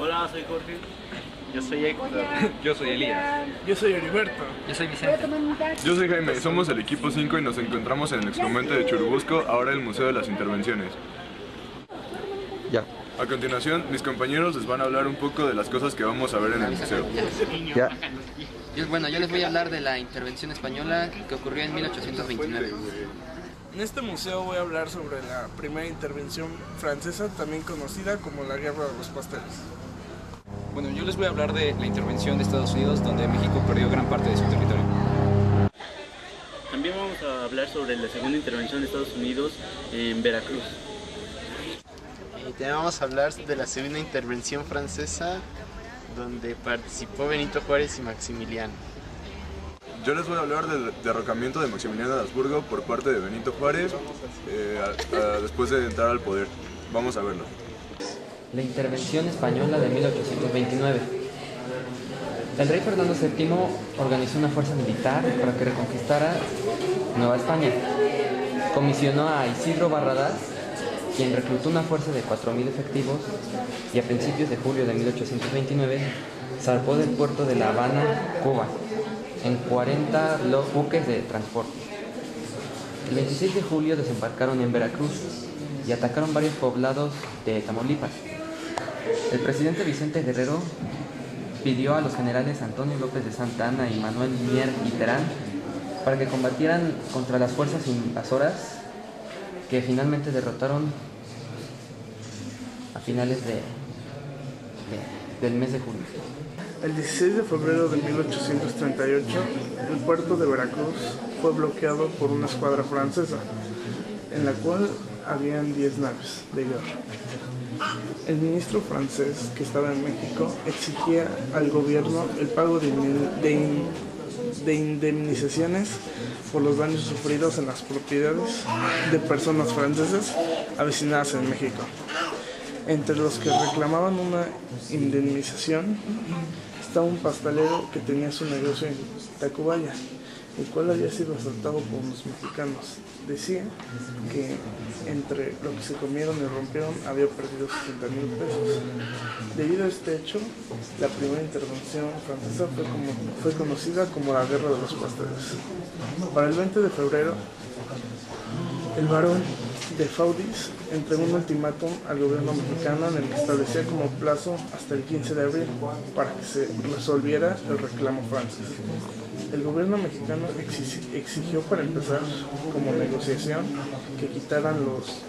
Hola, soy Jorge. Yo soy Héctor. Yo soy Elías. Yo soy Heriberto. Yo soy Vicente. Yo soy Jaime, somos el equipo 5 y nos encontramos en el exponente de Churubusco, ahora el Museo de las Intervenciones. Ya. A continuación, mis compañeros les van a hablar un poco de las cosas que vamos a ver en el museo. Ya. Yo les voy a hablar de la intervención española que ocurrió en 1829. En este museo voy a hablar sobre la primera intervención francesa, también conocida como la Guerra de los Pasteles. Bueno, yo les voy a hablar de la intervención de Estados Unidos, donde México perdió gran parte de su territorio. También vamos a hablar sobre la segunda intervención de Estados Unidos en Veracruz. Y también vamos a hablar de la segunda intervención francesa, donde participó Benito Juárez y Maximiliano. Yo les voy a hablar del derrocamiento de Maximiliano de Habsburgo por parte de Benito Juárez después de entrar al poder. Vamos a verlo. La intervención española de 1829. El rey Fernando VII organizó una fuerza militar para que reconquistara Nueva España. Comisionó a Isidro Barradas, quien reclutó una fuerza de 4.000 efectivos y a principios de julio de 1829 zarpó del puerto de La Habana, Cuba, en 40 buques de transporte. El 26 de julio desembarcaron en Veracruz y atacaron varios poblados de Tamaulipas. El presidente Vicente Guerrero pidió a los generales Antonio López de Santa Anna y Manuel Mier y Terán para que combatieran contra las fuerzas invasoras que finalmente derrotaron a finales del mes de julio. El 16 de febrero de 1838, el puerto de Veracruz fue bloqueado por una escuadra francesa, en la cual habían 10 naves de guerra. El ministro francés que estaba en México exigía al gobierno el pago de indemnizaciones por los daños sufridos en las propiedades de personas francesas avecinadas en México. Entre los que reclamaban una indemnización estaba un pastelero que tenía su negocio en Tacubaya, el cual había sido asaltado por los mexicanos. Decía que entre lo que se comieron y rompieron había perdido 60,000 pesos. Debido a este hecho, la primera intervención francesa fue conocida como la Guerra de los Pasteles. Para el 20 de febrero, el barón de Faudis entregó un ultimátum al gobierno mexicano en el que establecía como plazo hasta el 15 de abril para que se resolviera el reclamo francés. El gobierno mexicano exigió para empezar como negociación que quitaran los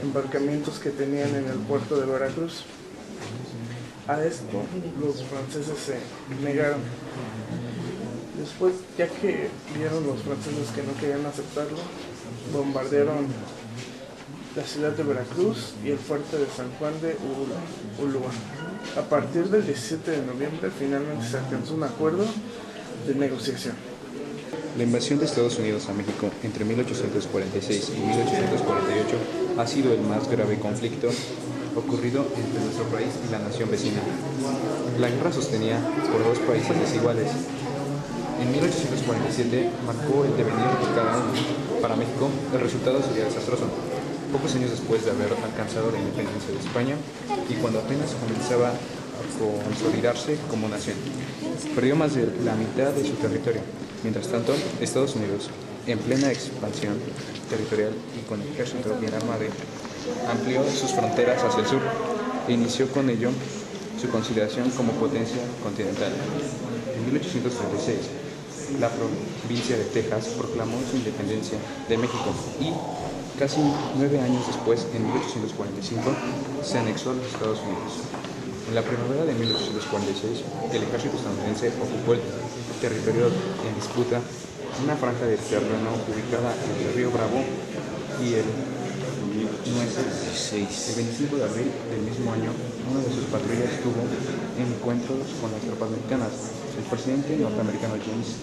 embarcamientos que tenían en el puerto de Veracruz. A esto los franceses se negaron. Después, ya que vieron los franceses que no querían aceptarlo, bombardearon la ciudad de Veracruz y el fuerte de San Juan de Ulúa. A partir del 17 de noviembre finalmente se alcanzó un acuerdo de negociación. La invasión de Estados Unidos a México entre 1846 y 1848 ha sido el más grave conflicto ocurrido entre nuestro país y la nación vecina. La guerra sostenía por dos países desiguales. En 1847 marcó el devenir de cada uno. Para México, el resultado sería desastroso. Pocos años después de haber alcanzado la independencia de España y cuando apenas comenzaba a consolidarse como nación, perdió más de la mitad de su territorio. Mientras tanto, Estados Unidos, en plena expansión territorial y con ejército bien armado, amplió sus fronteras hacia el sur e inició con ello su consolidación como potencia continental. En 1836, la provincia de Texas proclamó su independencia de México y casi 9 años después, en 1845, se anexó a los Estados Unidos. En la primavera de 1846, el ejército estadounidense ocupó el territorio en disputa, una franja de terreno ubicada entre el río Bravo y el Nueces. El 25 de abril del mismo año, una de sus patrullas tuvo encuentros con las tropas mexicanas. El presidente norteamericano James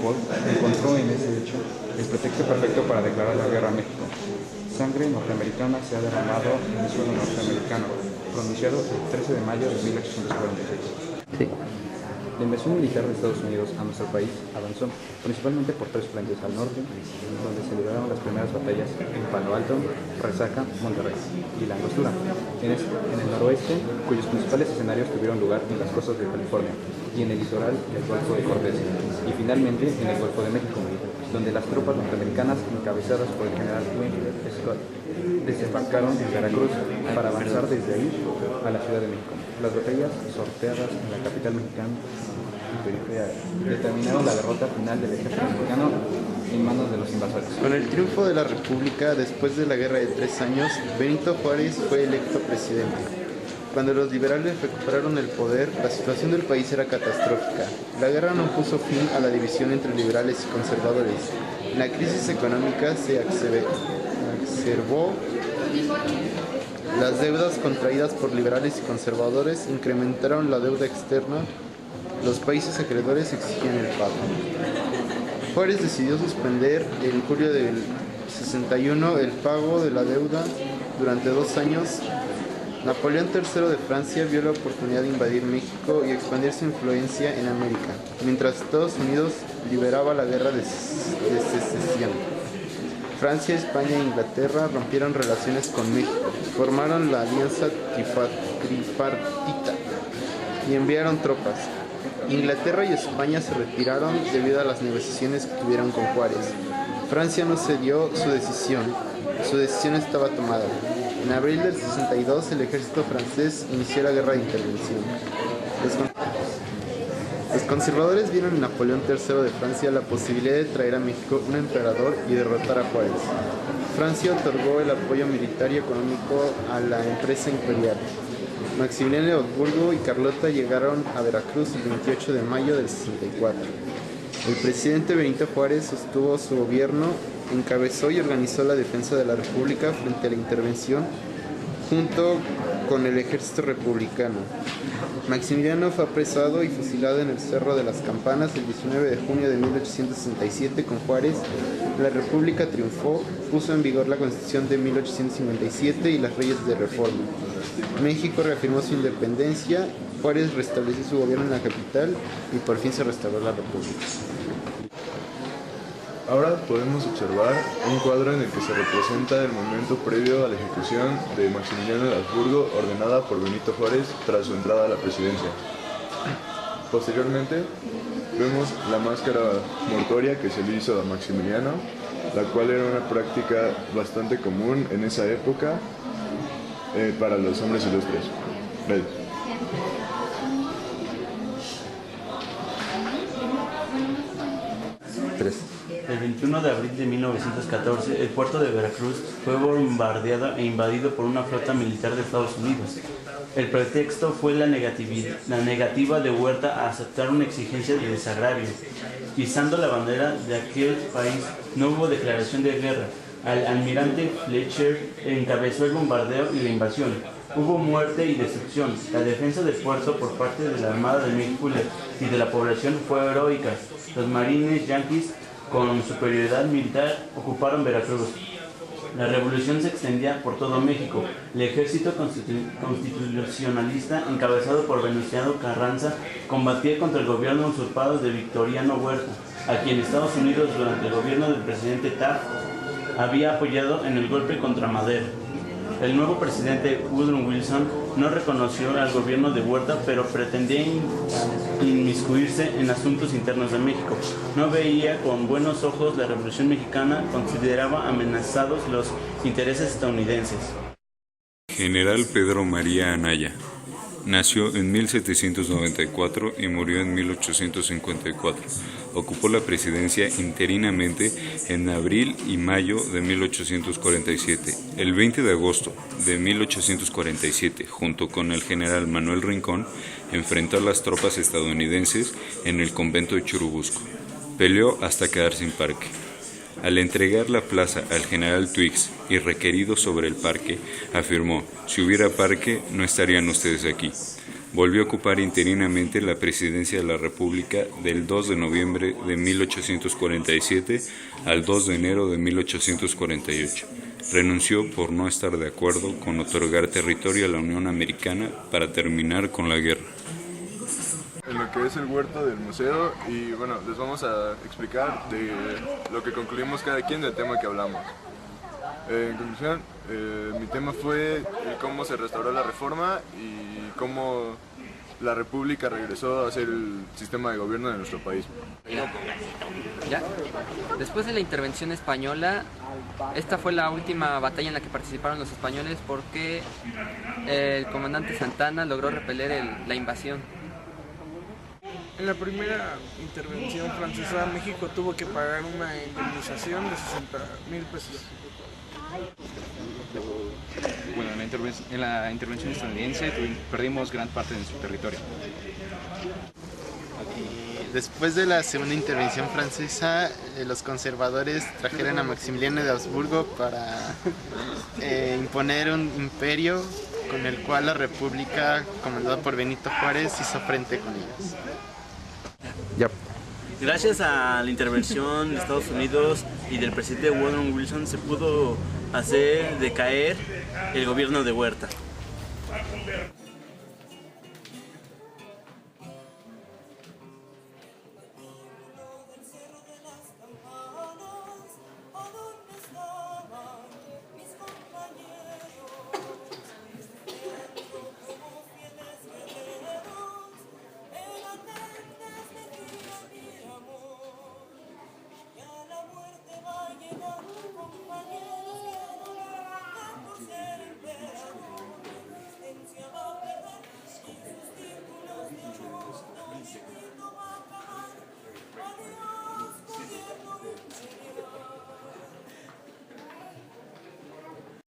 Polk encontró en ese hecho el pretexto perfecto para declarar la guerra a México. Sangre norteamericana se ha derramado en el suelo norteamericano, pronunciado el 13 de mayo de 1846. Sí. La invasión militar de Estados Unidos a nuestro país avanzó principalmente por tres frentes: al norte, donde se libraron las primeras primeras batallas en Palo Alto, Resaca, Monterrey y La Angostura, en el noroeste, cuyos principales escenarios tuvieron lugar en las costas de California y en el litoral del Golfo de Cortés, y finalmente en el Golfo de México, donde las tropas norteamericanas encabezadas por el general Winfield Scott desembarcaron en Veracruz para avanzar desde ahí a la Ciudad de México. Las batallas sorteadas en la capital mexicana y periferia determinaron la derrota final del ejército mexicano en manos de los invasores. Con el triunfo de la República, después de la Guerra de 3 años, Benito Juárez fue electo presidente. Cuando los liberales recuperaron el poder, la situación del país era catastrófica. La guerra no puso fin a la división entre liberales y conservadores. La crisis económica se exacerbó. Las deudas contraídas por liberales y conservadores incrementaron la deuda externa. Los países acreedores exigían el pago. Juárez decidió suspender en julio del 61 el pago de la deuda durante 2 años. Napoleón III de Francia vio la oportunidad de invadir México y expandir su influencia en América, mientras Estados Unidos libraba la guerra de secesión. Francia, España e Inglaterra rompieron relaciones con México, formaron la alianza tripartita y enviaron tropas. Inglaterra y España se retiraron debido a las negociaciones que tuvieron con Juárez. Francia no cedió su decisión estaba tomada. En abril del 62, el ejército francés inició la guerra de intervención. Los conservadores vieron en Napoleón III de Francia la posibilidad de traer a México un emperador y derrotar a Juárez. Francia otorgó el apoyo militar y económico a la empresa imperial. Maximiliano de Habsburgo y Carlota llegaron a Veracruz el 28 de mayo del 64. El presidente Benito Juárez sostuvo su gobierno, encabezó y organizó la defensa de la República frente a la intervención junto con el ejército republicano. Maximiliano fue apresado y fusilado en el Cerro de las Campanas el 19 de junio de 1867 con Juárez. La República triunfó, puso en vigor la Constitución de 1857 y las leyes de reforma. México reafirmó su independencia, Juárez restableció su gobierno en la capital y por fin se restauró la República. Ahora podemos observar un cuadro en el que se representa el momento previo a la ejecución de Maximiliano de Habsburgo ordenada por Benito Juárez tras su entrada a la presidencia. Posteriormente vemos la máscara mortuoria que se le hizo a Maximiliano, la cual era una práctica bastante común en esa época para los hombres ilustres. El 21 de abril de 1914, el puerto de Veracruz fue bombardeado e invadido por una flota militar de Estados Unidos. El pretexto fue la negativa de Huerta a aceptar una exigencia de desagravio. Izando la bandera de aquel país, no hubo declaración de guerra. El almirante Fletcher encabezó el bombardeo y la invasión. Hubo muerte y destrucción. La defensa del puerto por parte de la Armada de México y de la población fue heroica. Los marines yanquis, con superioridad militar, ocuparon Veracruz. La revolución se extendía por todo México. El ejército constitucionalista, encabezado por Venustiano Carranza, combatía contra el gobierno usurpado de Victoriano Huerta, a quien Estados Unidos, durante el gobierno del presidente Taft, había apoyado en el golpe contra Madero. El nuevo presidente Woodrow Wilson no reconoció al gobierno de Huerta, pero pretendía inmiscuirse en asuntos internos de México. No veía con buenos ojos la Revolución Mexicana, consideraba amenazados los intereses estadounidenses. General Pedro María Anaya. Nació en 1794 y murió en 1854. Ocupó la presidencia interinamente en abril y mayo de 1847. El 20 de agosto de 1847, junto con el general Manuel Rincón, enfrentó a las tropas estadounidenses en el convento de Churubusco. Peleó hasta quedar sin parque. Al entregar la plaza al general Twiggs y requerido sobre el parque, afirmó: "Si hubiera parque, no estarían ustedes aquí". Volvió a ocupar interinamente la presidencia de la República del 2 de noviembre de 1847 al 2 de enero de 1848. Renunció por no estar de acuerdo con otorgar territorio a la Unión Americana para terminar con la guerra. En lo que es el huerto del museo y bueno, les vamos a explicar de lo que concluimos cada quien del tema que hablamos. En conclusión, mi tema fue cómo se restauró la reforma y cómo la república regresó a ser el sistema de gobierno de nuestro país. ¿Ya? Después de la intervención española, esta fue la última batalla en la que participaron los españoles porque el comandante Santana logró repeler la invasión. En la primera intervención francesa, México tuvo que pagar una indemnización de 60,000 pesos. Bueno, en la intervención estadounidense perdimos gran parte de nuestro territorio. Después de la segunda intervención francesa, los conservadores trajeron a Maximiliano de Habsburgo para imponer un imperio con el cual la república, comandada por Benito Juárez, hizo frente con ellos. Gracias a la intervención de Estados Unidos y del presidente Woodrow Wilson se pudo hacer decaer el gobierno de Huerta.